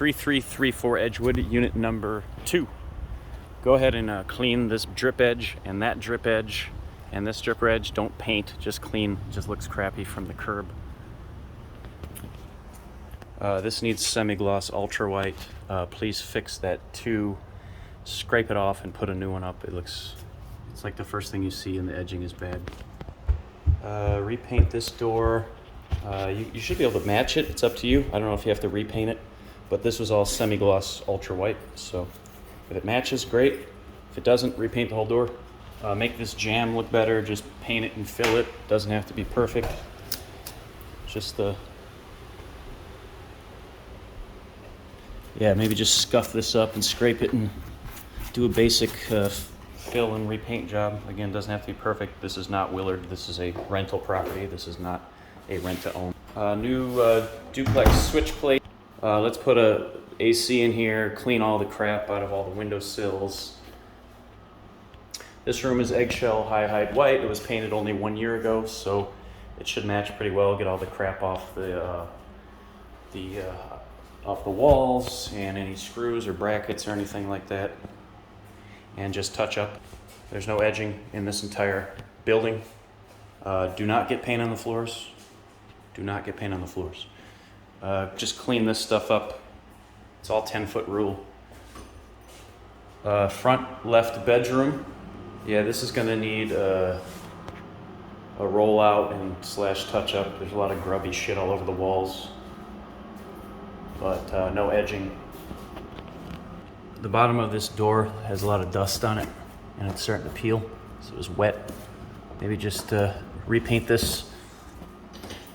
3334 Edgewood, unit number 2. Go ahead and clean this drip edge and that drip edge and this drip edge. Don't paint, just clean. Just looks crappy from the curb. This needs semi-gloss ultra white. Please fix that too. Scrape it off and put a new one up. It's like the first thing you see, and the edging is bad. Repaint this door. You should be able to match it. It's up to you. I don't know if you have to repaint it, but this was all semi-gloss ultra white. So if it matches, great. If it doesn't, repaint the whole door. Make this jamb look better. Just paint it and fill it. Doesn't have to be perfect. Just maybe just scuff this up and scrape it and do a basic fill and repaint job. Again, doesn't have to be perfect. This is not Willard. This is a rental property. This is not a rent-to-own. New duplex switch plate. Let's put a AC in here, clean all the crap out of all the windowsills. This room is eggshell high-hide white. It was painted only 1 year ago, so it should match pretty well. Get all the crap off the walls and any screws or brackets or anything like that, and just touch up. There's no edging in this entire building. Do not get paint on the floors. Do not get paint on the floors. Just clean this stuff up. It's all 10-foot rule. Front left bedroom. Yeah, this is gonna need a rollout and / touch up. There's a lot of grubby shit all over the walls, but no edging. The bottom of this door has a lot of dust on it, and it's starting to peel, so it's wet. Maybe just repaint this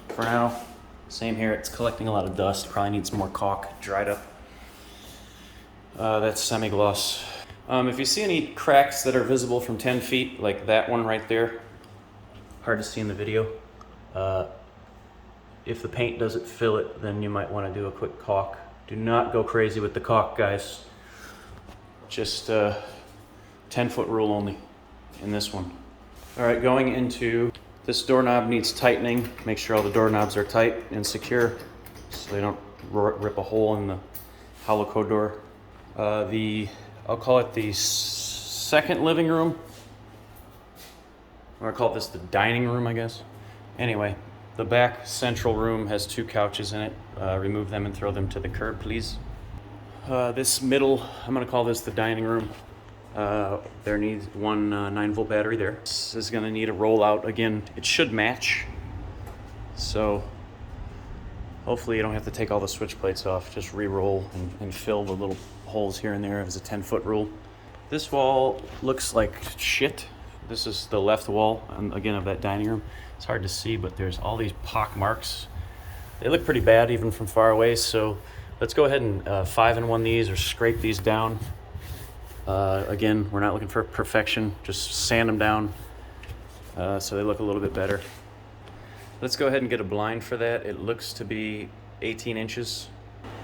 for now. Same here, it's collecting a lot of dust. Probably needs more caulk, dried up. That's semi-gloss. If you see any cracks that are visible from 10 feet, like that one right there, hard to see in the video. If the paint doesn't fill it, then you might want to do a quick caulk. Do not go crazy with the caulk, guys. Just 10-foot rule only in this one. All right, going into this doorknob needs tightening. Make sure all the doorknobs are tight and secure so they don't rip a hole in the hollow core door. I'll call it the second living room. Or I'll call this the dining room, I guess. Anyway, the back central room has 2 couches in it. Remove them and throw them to the curb, please. This middle, I'm gonna call this the dining room. There needs one 9-volt battery there. This is gonna need a rollout. Again, it should match. So hopefully you don't have to take all the switch plates off. Just re-roll and fill the little holes here and there as a 10-foot rule. This wall looks like shit. This is the left wall, again, of that dining room. It's hard to see, but there's all these pock marks. They look pretty bad even from far away, so let's go ahead and 5-in-1 these or scrape these down. Again, we're not looking for perfection, just sand them down so they look a little bit better. Let's go ahead and get a blind for that. It looks to be 18 inches.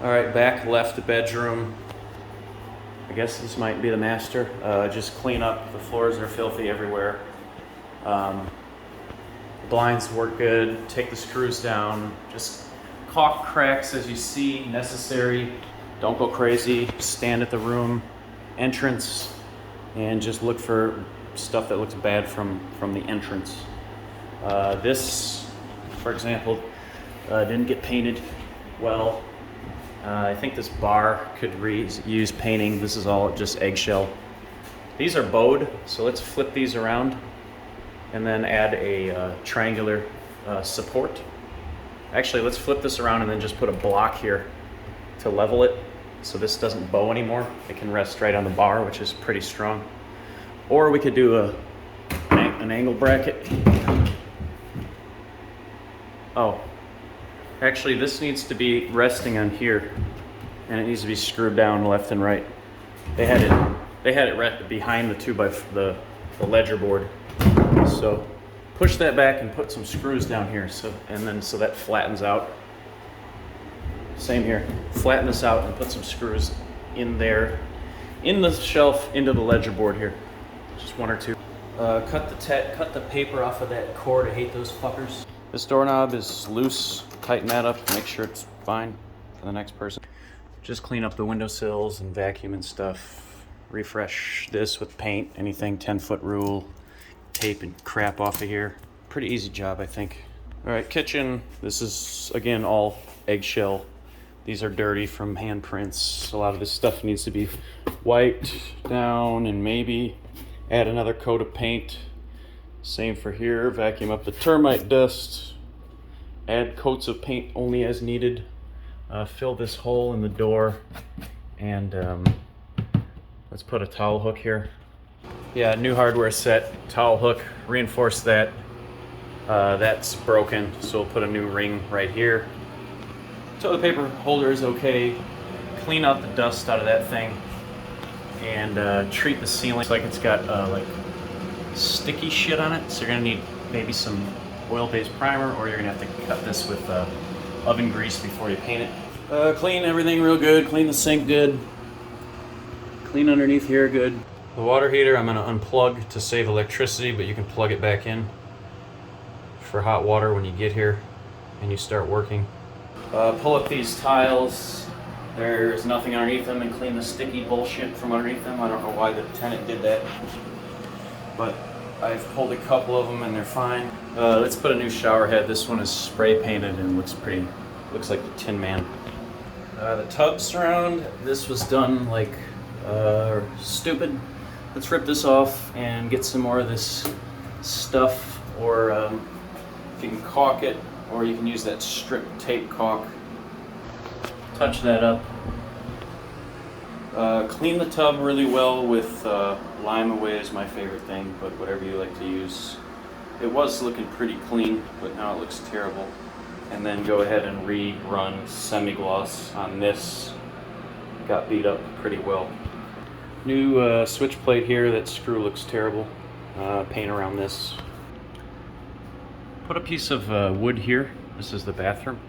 All right, back left bedroom. I guess this might be the master. Just clean up. The floors are filthy everywhere. Blinds work good. Take the screws down. Just caulk cracks as you see necessary. Don't go crazy. Stand at the room entrance and just look for stuff that looks bad from the entrance. This, for example, didn't get painted well. I think this bar could use painting. This is all just eggshell. These are bowed, so let's flip these around and then add a triangular support. Actually, let's flip this around and then just put a block here to level it so this doesn't bow anymore. It can rest right on the bar, which is pretty strong. Or we could do an angle bracket. Oh. Actually, this needs to be resting on here, and it needs to be screwed down left and right. They had it behind the the ledger board. So push that back and put some screws down here, so that flattens out. Same here. Flatten this out and put some screws in there, in the shelf, into the ledger board here. Just 1 or 2. Cut the paper off of that cord. I hate those fuckers. This doorknob is loose. Tighten that up, make sure it's fine for the next person. Just clean up the windowsills and vacuum and stuff. Refresh this with paint, anything 10-foot rule, tape and crap off of here. Pretty easy job, I think. All right, kitchen. This is, again, all eggshell. These are dirty from handprints. A lot of this stuff needs to be wiped down and maybe add another coat of paint. Same for here. Vacuum up the termite dust. Add coats of paint only as needed. Fill this hole in the door. And let's put a towel hook here. Yeah, new hardware set, towel hook, reinforce that. That's broken, so we'll put a new ring right here. Toilet paper holder is okay. Clean out the dust out of that thing and treat the ceiling like it's got like sticky shit on it. So you're gonna need maybe some oil-based primer, or you're gonna have to cut this with oven grease before you paint it. Clean everything real good. Clean the sink good. Clean underneath here good. The water heater I'm gonna unplug to save electricity, but you can plug it back in for hot water when you get here and you start working. Pull up these tiles. There's nothing underneath them, and clean the sticky bullshit from underneath them. I don't know why the tenant did that, but I've pulled a couple of them and they're fine. Let's put a new shower head. This one is spray painted and looks like the Tin Man. The tub surround, this was done like stupid. Let's rip this off and get some more of this stuff, or if you can caulk it, or you can use that strip tape caulk. Touch that up. Clean the tub really well with Lime Away is my favorite thing, but whatever you like to use. It was looking pretty clean, but now it looks terrible. And then go ahead and rerun semi-gloss on this. Got beat up pretty well. New switch plate here. That screw looks terrible. Paint around this. Put a piece of wood here. This is the bathroom.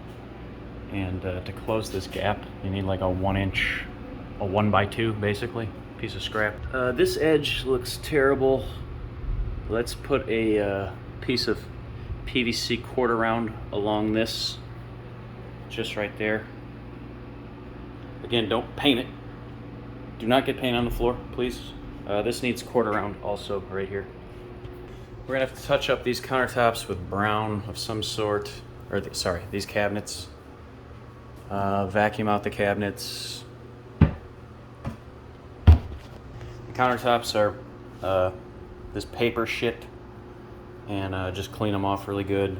And to close this gap, you need like a 1-inch, a 1x2 basically, piece of scrap. This edge looks terrible. Let's put a piece of PVC quarter round along this, just right there. Again, don't paint it. Do not get paint on the floor, please. This needs quarter round also right here. We're gonna have to touch up these countertops with brown of some sort, or these cabinets. Vacuum out the cabinets. The countertops are this paper shit, and just clean them off really good.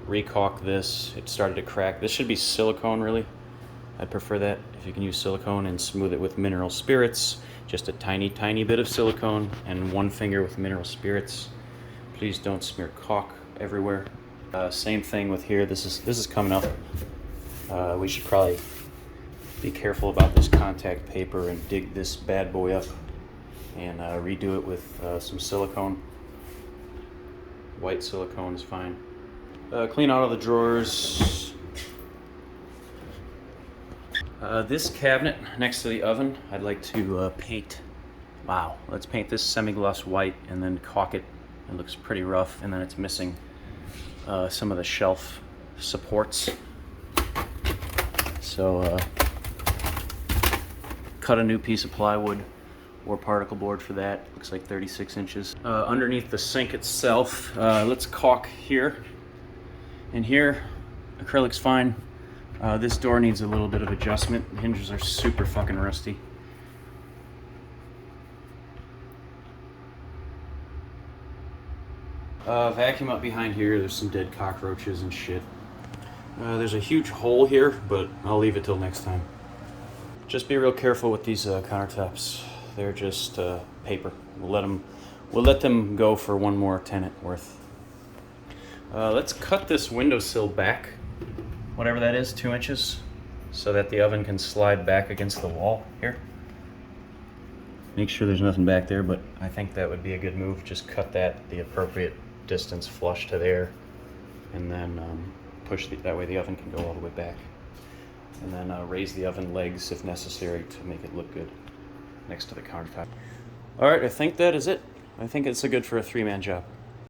Recaulk this. It started to crack. This should be silicone, really. I'd prefer that if you can use silicone, and smooth it with mineral spirits. Just a tiny, tiny bit of silicone and one finger with mineral spirits. Please don't smear caulk everywhere. Same thing with here. This is coming up. We should probably be careful about this contact paper and dig this bad boy up and redo it with some silicone. White silicone is fine. Clean out all the drawers. This cabinet next to the oven, I'd like to paint. Wow, let's paint this semi-gloss white and then caulk it. It looks pretty rough, and then it's missing some of the shelf supports. So cut a new piece of plywood or particle board for that. Looks like 36 inches. Underneath the sink itself, let's caulk here. And here, acrylic's fine. This door needs a little bit of adjustment. The hinges are super fucking rusty. Vacuum up behind here. There's some dead cockroaches and shit. There's a huge hole here, but I'll leave it till next time. Just be real careful with these countertops. They're just paper. We'll let them go for one more tenant worth. Let's cut this windowsill back, whatever that is, 2 inches, so that the oven can slide back against the wall here. Make sure there's nothing back there, but I think that would be a good move. Just cut that the appropriate distance flush to there, and then push that way the oven can go all the way back. And then raise the oven legs if necessary to make it look good next to the countertop. All right, I think that is it. I think it's good for a 3-man job.